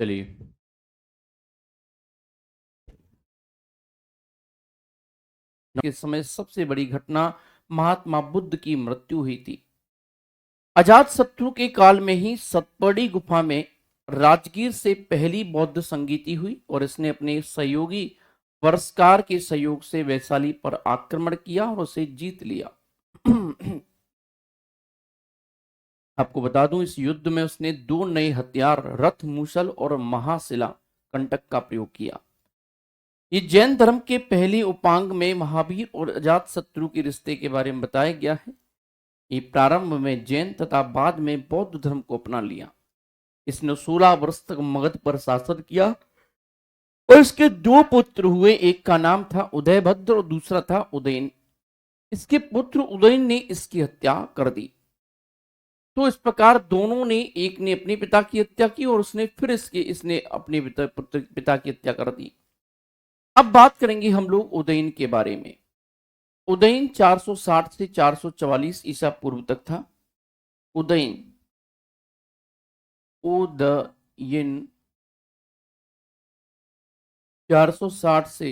चलिए। के समय सबसे बड़ी घटना महात्मा बुद्ध की मृत्यु हुई थी। अजात शत्रु के काल में ही सतपड़ी गुफा में राजगीर से पहली बौद्ध संगीति हुई और इसने अपने सहयोगी वर्षकार के सहयोग से वैशाली पर आक्रमण किया और उसे जीत लिया। आपको बता दूं, इस युद्ध में उसने दो नए हथियार रथ मूसल और महाशिला कंटक का प्रयोग किया। ये जैन धर्म के पहले उपांग में महावीर और अजात शत्रु के रिश्ते के बारे में बताया गया है। ये प्रारंभ में जैन तथा बाद में बौद्ध धर्म को अपना लिया। इसने 16 वर्ष तक मगध पर शासन किया और इसके दो पुत्र हुए। एक का नाम था उदयभद्र और दूसरा था उदयन। इसके पुत्र उदयन ने इसकी हत्या कर दी। तो इस प्रकार दोनों ने, एक ने अपने पिता की हत्या की और उसने फिर इसने अपने पिता की हत्या कर दी। अब बात करेंगे हम लोग उदयन के बारे में। उदयन 460 से 444 ईसा पूर्व तक था। उदयन उदयन 460 से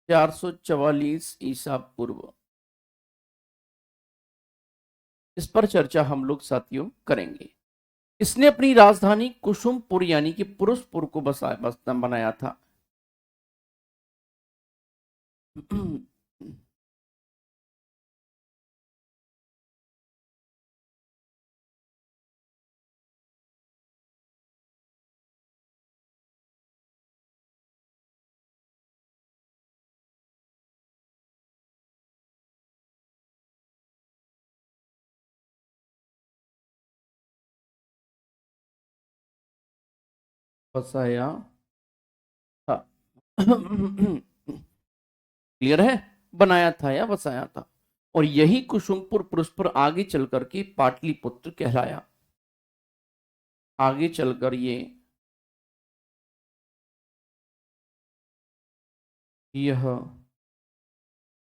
444 ईसा पूर्व, इस पर चर्चा हम लोग साथियों करेंगे। इसने अपनी राजधानी कुसुमपुर यानी कि पुरुषपुर को बनाया था। बसाया था। क्लियर है? बनाया था या बसाया था। और यही कुसुमपुर पुरुषपुर आगे चलकर के पाटलिपुत्र कहलाया। आगे चलकर यह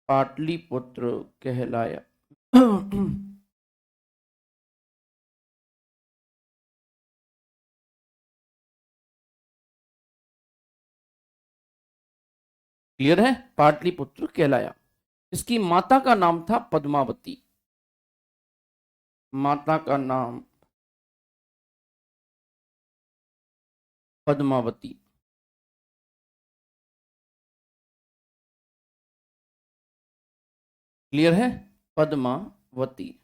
पाटलिपुत्र कहलाया। क्लियर है? पाटलिपुत्र कहलाया। इसकी माता का नाम था पद्मावती। माता का नाम पद्मावती। क्लियर है? पद्मावती।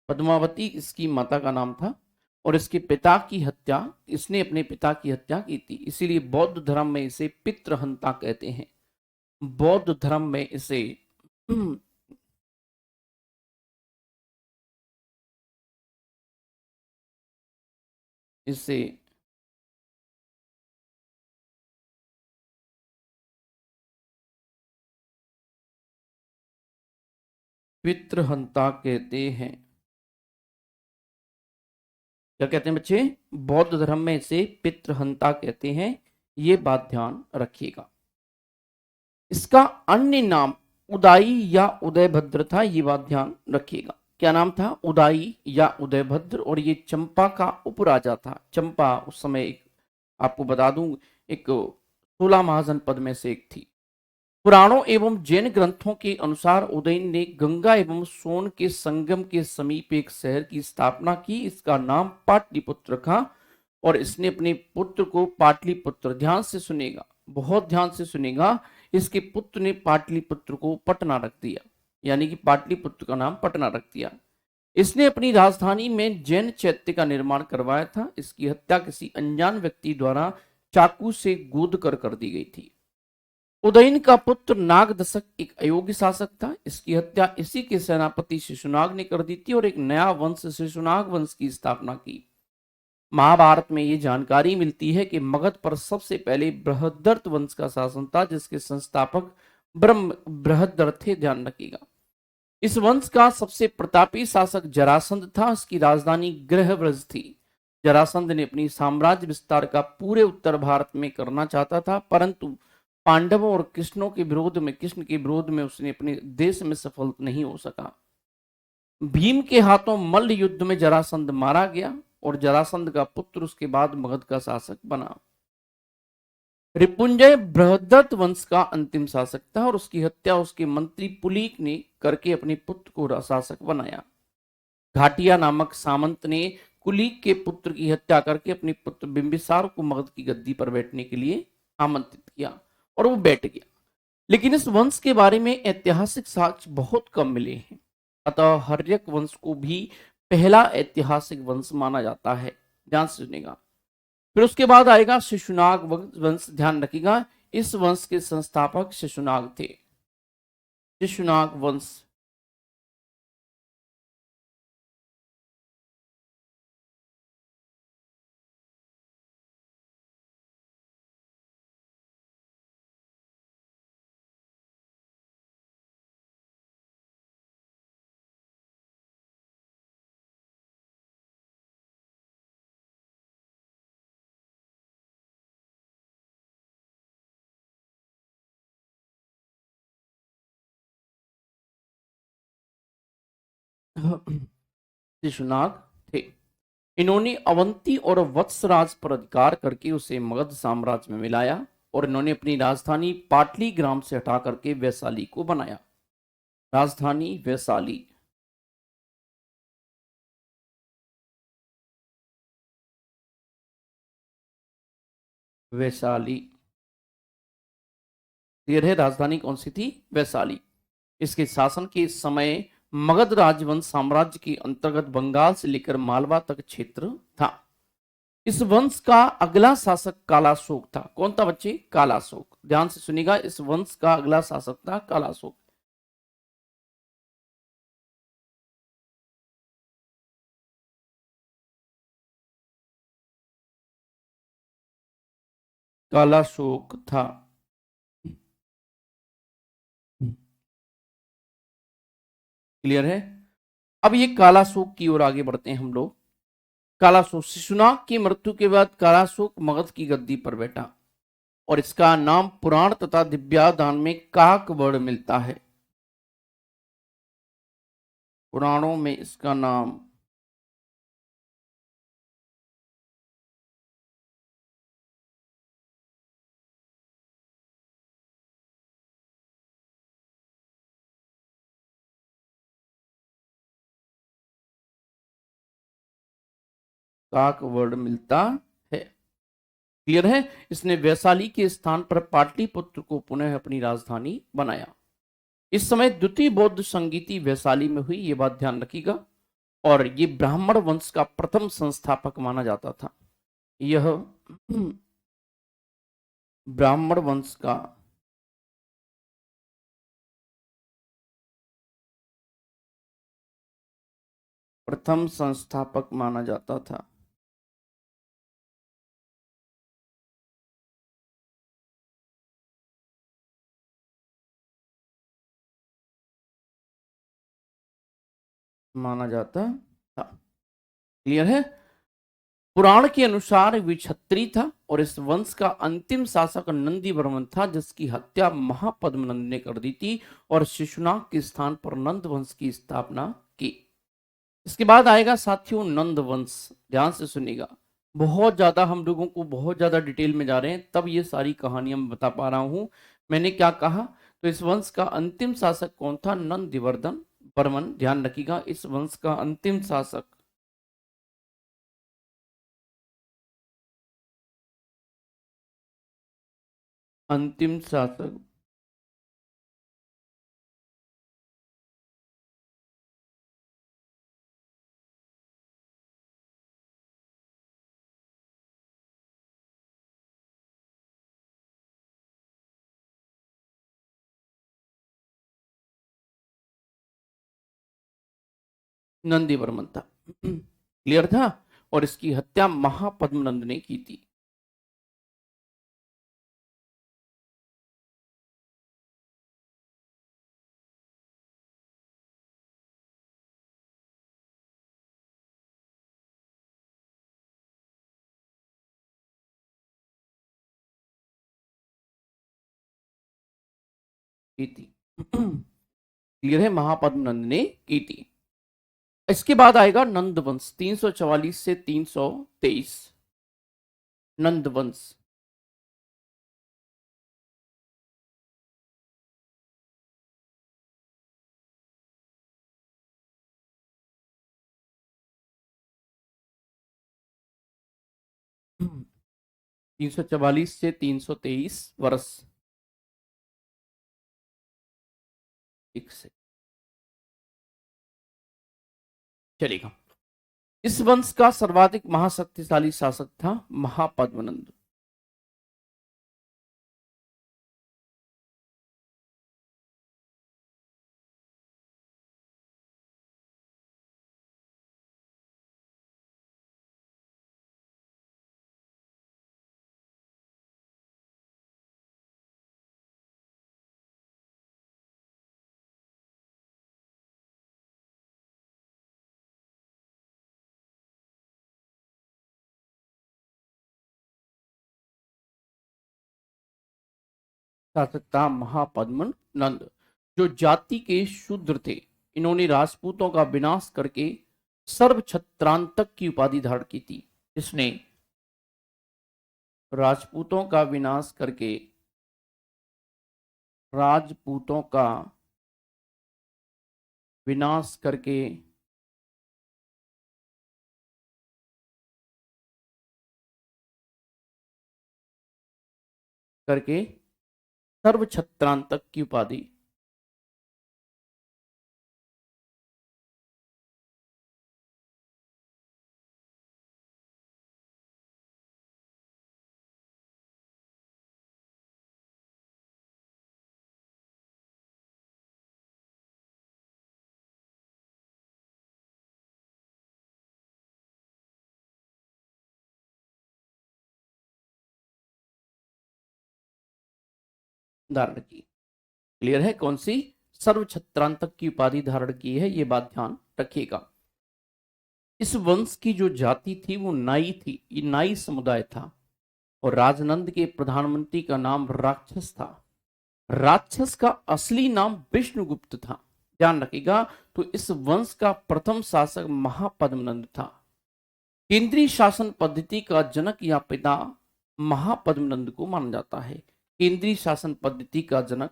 पद्मावती इसकी माता का नाम था और इसके पिता की हत्या, इसने अपने पिता की हत्या की थी। इसीलिए बौद्ध धर्म में इसे पितृहंता कहते हैं। बौद्ध धर्म में इसे इसे पितृहंता कहते हैं। क्या कहते हैं बच्चे? बौद्ध धर्म में इसे पितृहंता कहते हैं। ये बात ध्यान रखिएगा। इसका अन्य नाम उदाई या उदयभद्र था। ये बात ध्यान रखिएगा। क्या नाम था? उदाई या उदयभद्र। और ये चंपा का उपराजा था। चंपा उस समय आपको बता दूं, एक 16 महाजनपद में से एक थी। पुराणों एवं जैन ग्रंथों के अनुसार उदयन ने गंगा एवं सोन के संगम के समीप एक शहर की स्थापना की। इसका नाम पाटलिपुत्र था और इसने अपने पुत्र को पाटलिपुत्र, ध्यान से सुनेगा, बहुत ध्यान से सुनेगा, इसके पुत्र ने पाटलिपुत्र को पटना रख दिया, यानी कि पाटलिपुत्र का नाम पटना रख दिया। इसने अपनी राजधानी में जैन चैत्य का निर्माण करवाया था। इसकी हत्या किसी अनजान व्यक्ति द्वारा चाकू से गोद कर दी गई थी। उदयन का पुत्र नागदशक एक अयोग्य शासक था। इसकी हत्या इसी के सेनापति शिशुनाग ने कर दी थी और एक नया वंश शिशुनाग वंश की स्थापना की। महाभारत में ये जानकारी मिलती है कि मगध पर सबसे पहले बृहद्रथ वंश का शासन था, जिसके संस्थापक बृहद्रथ थे। ध्यान रखिएगा। इस वंश का सबसे प्रतापी शासक जरासंध था। इसकी राजधानी गृहव्रज थी। जरासंध ने अपनी साम्राज्य विस्तार का पूरे उत्तर भारत में करना चाहता था, परंतु पांडवों और कृष्ण के विरोध में उसने अपने देश में सफल नहीं हो सका। भीम के हाथों मल्ल युद्ध में जरासंध मारा गया और जरासंध का पुत्र उसके बाद मगध का शासक बना। रिपुंजय बृहदत्त वंश का अंतिम शासक था और उसकी हत्या उसके मंत्री पुलीक ने करके अपने पुत्र को शासक बनाया। घाटिया नामक सामंत ने कुलीक के पुत्र की हत्या करके अपने पुत्र बिंबिसार को मगध की गद्दी पर बैठने के लिए आमंत्रित किया और वो बैठ गया। लेकिन इस वंश के बारे में ऐतिहासिक साक्ष्य बहुत कम मिले हैं, अतः हर्यक वंश को भी पहला ऐतिहासिक वंश माना जाता है। ध्यान से सुनेगा। फिर उसके बाद आएगा शिशुनाग वंश। ध्यान रखिएगा, इस वंश के संस्थापक शिशुनाग थे। शिशुनाग वंश। शिशुनाग थे। इन्होंने अवंती और वत्सराज पर अधिकार करके उसे मगध साम्राज्य में मिलाया और इन्होंने अपनी राजधानी पाटली ग्राम से हटा करके वैशाली को बनाया। राजधानी वैशाली। वैशाली क्लियर है। राजधानी कौन सी थी? वैशाली। इसके शासन के समय मगध राजवंश साम्राज्य के अंतर्गत बंगाल से लेकर मालवा तक क्षेत्र था। इस वंश का अगला शासक कालाशोक था। कौन था बच्चे? कालाशोक। ध्यान से सुनिएगा, इस वंश का अगला शासक था कालाशोक। कालाशोक था। क्लियर है। अब ये कालाशोक की ओर आगे बढ़ते हैं हम लोग। कालाशोक, शिशुनाग की मृत्यु के बाद कालाशोक मगध की गद्दी पर बैठा और इसका नाम पुराण तथा दिव्यादान में काकवड़ मिलता है। पुराणों में इसका नाम काकवड़ मिलता है। क्लियर है। इसने वैशाली के स्थान पर पाटलिपुत्र को पुनः अपनी राजधानी बनाया। इस समय द्वितीय बौद्ध संगीति वैशाली में हुई, ये बात ध्यान रखिएगा। और ये ब्राह्मण वंश का प्रथम संस्थापक माना जाता था। यह ब्राह्मण वंश का प्रथम संस्थापक माना जाता था। माना जाता था। क्लियर है। पुराण के अनुसार विक्षत्री था और इस वंश का अंतिम शासक नंदी वर्मन था, जिसकी हत्या महापद्मनंद ने कर दी थी और शिशुनाग के स्थान पर नंद वंश की स्थापना की। इसके बाद आएगा साथियों नंद वंश। ध्यान से सुनिएगा, बहुत ज्यादा हम लोगों को बहुत ज्यादा डिटेल में जा रहे हैं, तब ये सारी कहानियां मैं बता पा रहा हूं। मैंने क्या कहा? तो इस वंश का अंतिम शासक कौन था? नंदिवर्धन वर्मन। ध्यान रखिएगा, इस वंश का अंतिम शासक अंतिम शासक नंदी वर्मन था। क्लियर था। और इसकी हत्या महापद्मनंद ने की थी। की थी। क्लियर है, महापद्मनंद ने की थी। इसके बाद आएगा नंदवंश 344 से 323। नंदवंश 344 से 323 वर्ष। एक से चलेगा। इस वंश का सर्वाधिक महाशक्तिशाली शासक था महापद्मनंद। शासक था महापद्मनंद, जो जाति के शूद्र थे। इन्होंने राजपूतों का विनाश करके सर्व छत्रांतक की उपाधि धारण की थी। इसने राजपूतों का विनाश करके राजपूतों का विनाश करके करके सर्व छत्रांतक की उपाधि धारण की। क्लियर है? कौन सी? सर्व छत्रांतक की उपाधि धारण की है, ये बात ध्यान रखिएगा। इस वंश की जो जाति थी वो नाई थी, ये नाई समुदाय था। और राजनंद के प्रधानमंत्री का नाम राक्षस था। राक्षस का असली नाम विष्णुगुप्त था, ध्यान रखिएगा। तो इस वंश का प्रथम शासक महापद्मनंद था। केंद्रीय शासन पद्धति का जनक या पिता महापद्मनंद को माना जाता है। केंद्रीय शासन पद्धति का जनक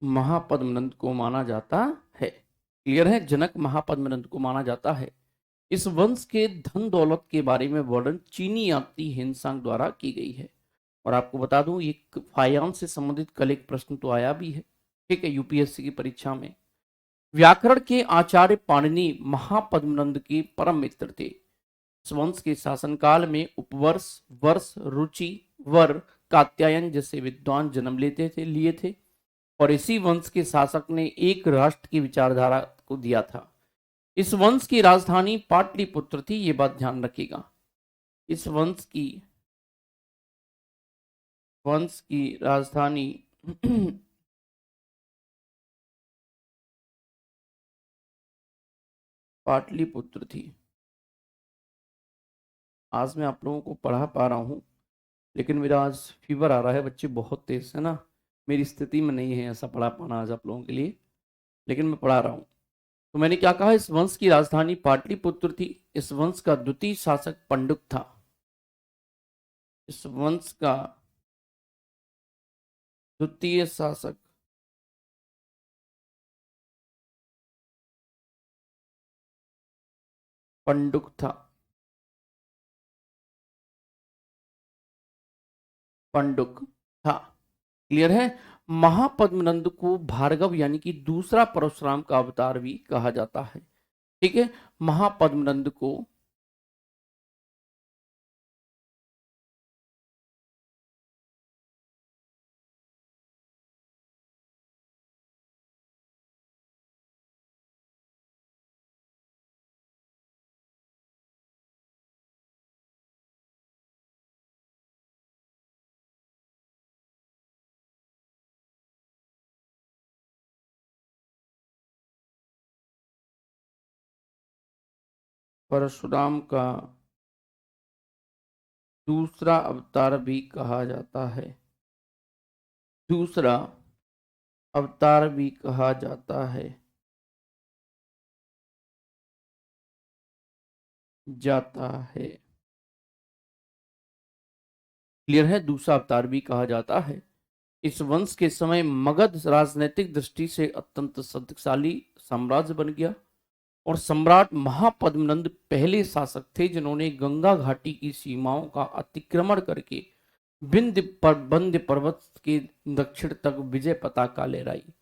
महापद्मनंद को माना जाता है। क्लियर है? जनक महापद्मनंद को माना जाता है। इस वंश के धन दौलत के बारे में वर्णन चीनी यात्री हिंसांग द्वारा की गई है। और आपको बता दूं, ये फायांस से संबंधित कल एक प्रश्न तो आया भी है, ठीक है, यूपीएससी की परीक्षा में। व्याकरण के आचार्य पाणिनि महापद्मनंद के परम मित्र थे। इस वंश के शासनकाल में उपवर्ष, वर्ष, रुचि, वर, कात्यायन जैसे विद्वान जन्म लिए थे। और इसी वंश के शासक ने एक राष्ट्र की विचारधारा को दिया था। इस वंश की राजधानी पाटलिपुत्र थी, ये बात ध्यान रखिएगा। इस वंश की राजधानी पाटलिपुत्र थी। आज मैं आप लोगों को पढ़ा पा रहा हूँ, लेकिन मेरा आज फीवर आ रहा है, बच्चे बहुत तेज है ना, मेरी स्थिति में नहीं है ऐसा पढ़ा पाना आज आप लोगों के लिए, लेकिन मैं पढ़ा रहा हूँ। तो मैंने क्या कहा? इस वंश की राजधानी पाटलिपुत्र थी। इस वंश का द्वितीय शासक पंडुक था। इस वंश का द्वितीय शासक पंडुक था। पंडुक था। क्लियर है? महापद्मनंद को भार्गव यानी कि दूसरा परशुराम का अवतार भी कहा जाता है। ठीक है, महापद्मनंद को परशुराम का दूसरा अवतार भी कहा जाता है। दूसरा अवतार भी कहा जाता है। जाता है। क्लियर है, दूसरा अवतार भी कहा जाता है। इस वंश के समय मगध राजनीतिक दृष्टि से अत्यंत शक्तिशाली साम्राज्य बन गया और सम्राट महापद्मनंद पहले शासक थे जिन्होंने गंगा घाटी की सीमाओं का अतिक्रमण करके विंध्य पर्वत के दक्षिण तक विजय पताका लहराई।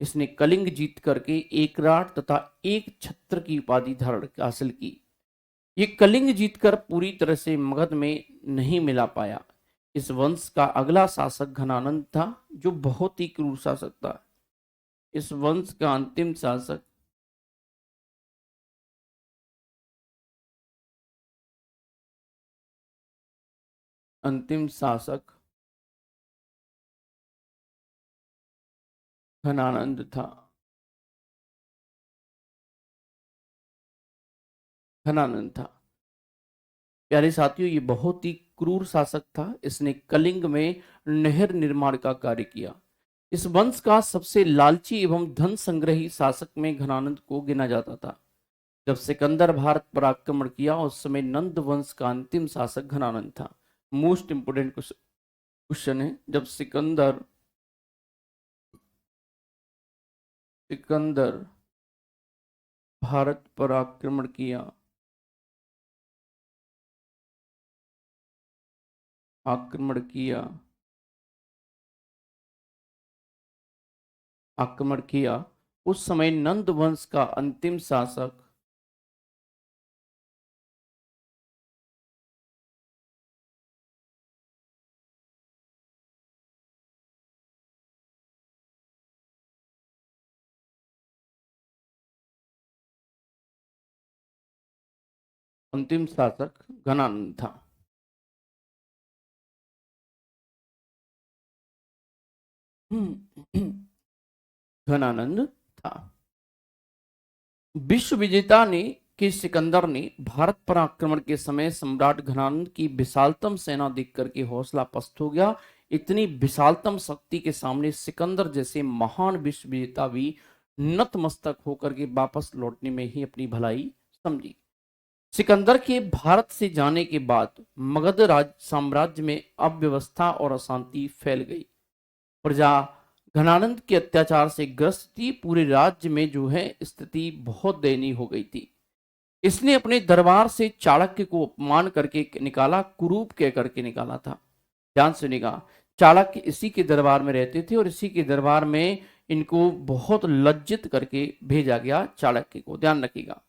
इसने कलिंग जीत करके एक राट तथा एक छत्र की उपाधि धारण हासिल की। ये कलिंग जीतकर पूरी तरह से मगध में नहीं मिला पाया। इस वंश का अगला शासक घनानंद था जो बहुत ही क्रूर शासक था। इस वंश का अंतिम शासक घनानंद था। घनानंद था। प्यारे साथियों, ये बहुत ही क्रूर शासक था। इसने कलिंग में नहर निर्माण का कार्य किया। इस वंश का सबसे लालची एवं धन संग्रही शासक में घनानंद को गिना जाता था। जब सिकंदर भारत पर आक्रमण किया उस समय नंद वंश का अंतिम शासक घनानंद था। मोस्ट इंपोर्टेंट क्वेश्चन है। जब सिकंदर भारत पर आक्रमण किया उस समय नंद वंश का अंतिम शासक घनानंद था। घनानंद था। विश्व विजेता ने कि सिकंदर ने भारत पर आक्रमण के समय सम्राट घनानंद की विशालतम सेना देख करके हौसला पस्त हो गया। इतनी विशालतम शक्ति के सामने सिकंदर जैसे महान विश्व विजेता भी नतमस्तक होकर के वापस लौटने में ही अपनी भलाई समझी। सिकंदर के भारत से जाने के बाद मगध राज साम्राज्य में अव्यवस्था और अशांति फैल गई। प्रजा घनानंद के अत्याचार से ग्रस्त थी। पूरे राज्य में जो है स्थिति बहुत दयनीय हो गई थी। इसने अपने दरबार से चाणक्य को अपमान करके निकाला, कुरूप कह करके निकाला था। ध्यान सुनिएगा, चाणक्य इसी के दरबार में रहते थे और इसी के दरबार में इनको बहुत लज्जित करके भेजा गया चाणक्य को। ध्यान रखिएगा।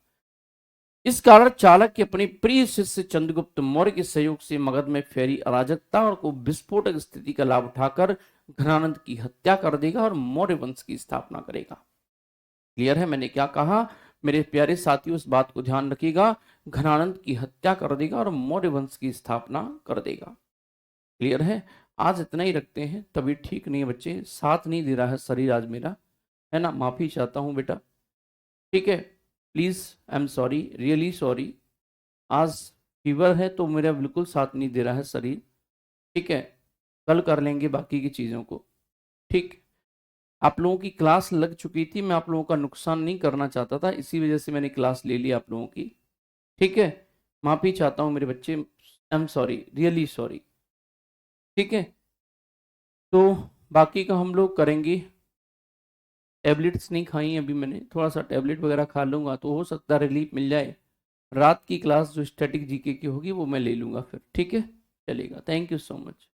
इस कारण चाणक्य अपने प्रिय शिष्य चंद्रगुप्त मौर्य के सहयोग से मगध में फैली अराजकता और को विस्फोटक स्थिति का लाभ उठाकर घनानंद की हत्या कर देगा और मौर्य वंश की स्थापना करेगा। क्लियर है मैंने क्या कहा? मेरे प्यारे साथियों, इस बात को ध्यान रखिएगा। घनानंद की हत्या कर देगा और मौर्य वंश की स्थापना कर देगा। क्लियर है? आज इतना ही रखते हैं। तभी ठीक नहीं है बच्चे, साथ नहीं दे रहा है शरीर आज मेरा, है ना। माफी चाहता हूं बेटा, ठीक है। Please, I am sorry, really sorry. आज फीवर है तो मेरा बिल्कुल साथ नहीं दे रहा है शरीर, ठीक है। कल कर लेंगे बाकी की चीज़ों को, ठीक। आप लोगों की क्लास लग चुकी थी, मैं आप लोगों का नुकसान नहीं करना चाहता था, इसी वजह से मैंने क्लास ले ली आप लोगों की, ठीक है। माफ़ी चाहता हूँ मेरे बच्चे, I am sorry, really sorry, ठीक है। तो बाकी का हम लोग करेंगे। टैबलेट्स नहीं खाई अभी मैंने, थोड़ा सा टैबलेट वगैरह खा लूँगा तो हो सकता है रिलीफ मिल जाए। रात की क्लास जो स्टैटिक जीके की होगी वो मैं ले लूँगा फिर, ठीक है। चलेगा, थैंक यू सो मच।